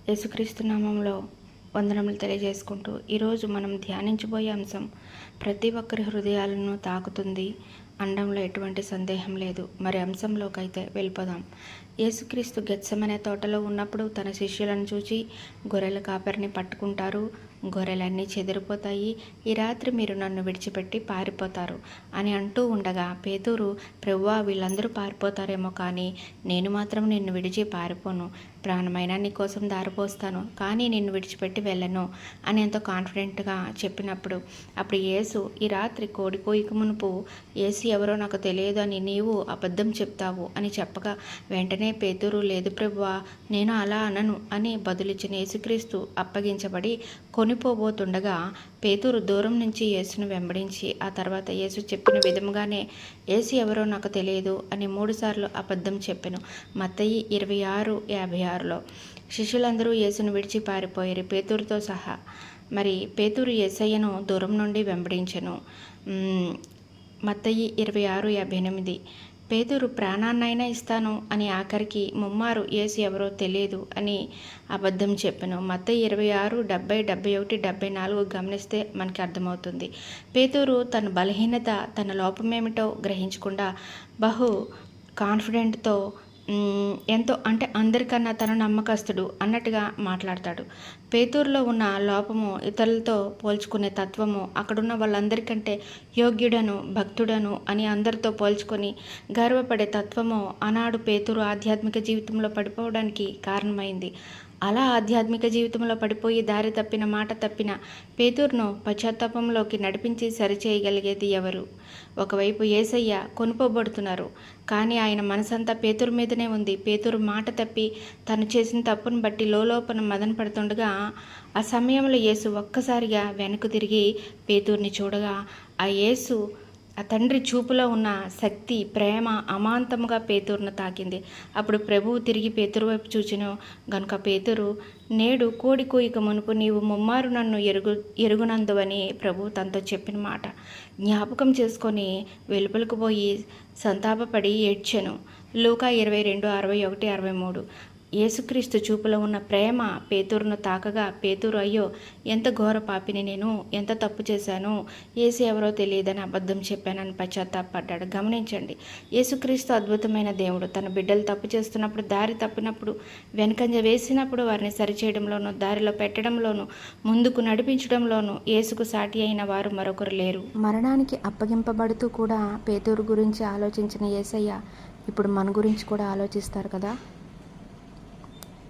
యేసుక్రీస్తు నామంలో వందనములు తెలియజేసుకుంటూ ఈరోజు మనం ధ్యానించబోయే అంశం ప్రతి ఒక్కరి హృదయాలను తాకుతుంది అనడంలో ఎటువంటి సందేహం లేదు. మరి అంశంలోకి అయితే వెళ్ళిపోదాం. యేసుక్రీస్తు గెత్సెమనే తోటలో ఉన్నప్పుడు తన శిష్యులను చూచి గొర్రెల కాపరిని పట్టుకుంటారు, గొర్రెలన్నీ చెదిరిపోతాయి, ఈ రాత్రి మీరు నన్ను విడిచిపెట్టి పారిపోతారు అని అంటూ ఉండగా పేతురు, ప్రభువా వీళ్ళందరూ పారిపోతారేమో కానీ నేను మాత్రం నిన్ను విడిచి పారిపోను, ప్రాణమైనా నీ కోసం దారిపోస్తాను, కానీ నిన్ను విడిచిపెట్టి వెళ్ళను అని ఎంతో కాన్ఫిడెంట్గా చెప్పినప్పుడు అప్పుడు యేసు, ఈ రాత్రి కోడి కోయిక మునుపు యేసు ఎవరో నాకు తెలియదు అని నీవు అబద్ధం చెప్తావు అని చెప్పగా వెంటనే పేతురు, లేదు ప్రభువా నేను అలా అనను అని బదులిచ్చిన యేసుక్రీస్తు అప్పగించబడి కొనిపోబోతుండగా పేతురు దూరం నుంచి యేసును వెంబడించి ఆ తర్వాత యేసు చెప్పిన విధముగానే యేసు ఎవరో నాకు తెలియదు అని 3 సార్లు అబద్ధం చెప్పెను. మత్తయి 26:56లో శిష్యులందరూ యేసును విడిచి పారిపోయారు పేతురుతో సహా. మరి పేతురు యేసయ్యను దూరం నుండి వెంబడించెను. మత్తయి 26:58 పేతురు ప్రాణాన్నైనా ఇస్తాను అని ఆఖరికి ముమ్మారు యేసు ఎవరో తెలియదు అని అబద్ధం చెప్పెను. మత్తయి 26:70, 71, 74 గమనిస్తే మనకి అర్థమవుతుంది. పేతురు తన బలహీనత, తన లోపమేమిటో గ్రహించకుండా బహు కాన్ఫిడెంట్తో ఎంతో అంటే అందరికన్నా తన నమ్మకస్తుడు అన్నట్టుగా మాట్లాడతాడు. పేతురులో ఉన్న లోపము, ఇతరులతో పోల్చుకునే తత్వము, అక్కడున్న వాళ్ళందరికంటే యోగ్యుడను భక్తుడను అని అందరితో పోల్చుకొని గర్వపడే తత్వము ఆనాడు పేతురు ఆధ్యాత్మిక జీవితంలో పడిపోవడానికి కారణమైంది. అలా ఆధ్యాత్మిక జీవితంలో పడిపోయి దారి తప్పిన, మాట తప్పిన పేతురును పశ్చాత్తాపంలోకి నడిపించి సరిచేయగలిగేది ఎవరు? ఒకవైపు యేసయ్య కొనుకోబడుతున్నారు, కానీ ఆయన మనసంతా పేతురు మీదనే ఉంది. పేతురు మాట తప్పి తను చేసిన తప్పును బట్టి లోలోపన మదన పడుతుండగా ఆ సమయంలో యేసు ఒక్కసారిగా వెనక్కు తిరిగి పేతురుని చూడగా ఆ యేసు ఆ తండ్రి చూపులో ఉన్న శక్తి, ప్రేమ అమాంతముగా పేతురును తాకింది. అప్పుడు ప్రభువు తిరిగి పేతురు వైపు చూచెను గనుక పేతురు, నేడు కోడి కోయిక మునుపు నీవు ముమ్మారు నన్ను ఎరుగునందువని ప్రభువు తనతో చెప్పిన మాట జ్ఞాపకం చేసుకొని వెలుపలకు పోయి సంతాపపడి ఏడ్చెను. లూకా 22:61-63 యేసుక్రీస్తు చూపులో ఉన్న ప్రేమ పేతురును తాకగా పేతురు, అయ్యో ఎంత ఘోర పాపిని నేను, ఎంత తప్పు చేశాను, యేసు ఎవరో తెలియదని అబద్ధం చెప్పానని పశ్చాత్తాపడ్డాడు. గమనించండి, యేసుక్రీస్తు అద్భుతమైన దేవుడు. తన బిడ్డలు తప్పు చేస్తున్నప్పుడు, దారి తప్పినప్పుడు, వెనకంజ వేసినప్పుడు వారిని సరిచేయడంలోనూ, దారిలో పెట్టడంలోనూ, ముందుకు నడిపించడంలోనూ యేసుకు సాటి అయిన వారు మరొకరు లేరు. మరణానికి అప్పగింపబడుతూ కూడా పేతురు గురించి ఆలోచించిన యేసయ్య ఇప్పుడు మన గురించి కూడా ఆలోచిస్తారు కదా.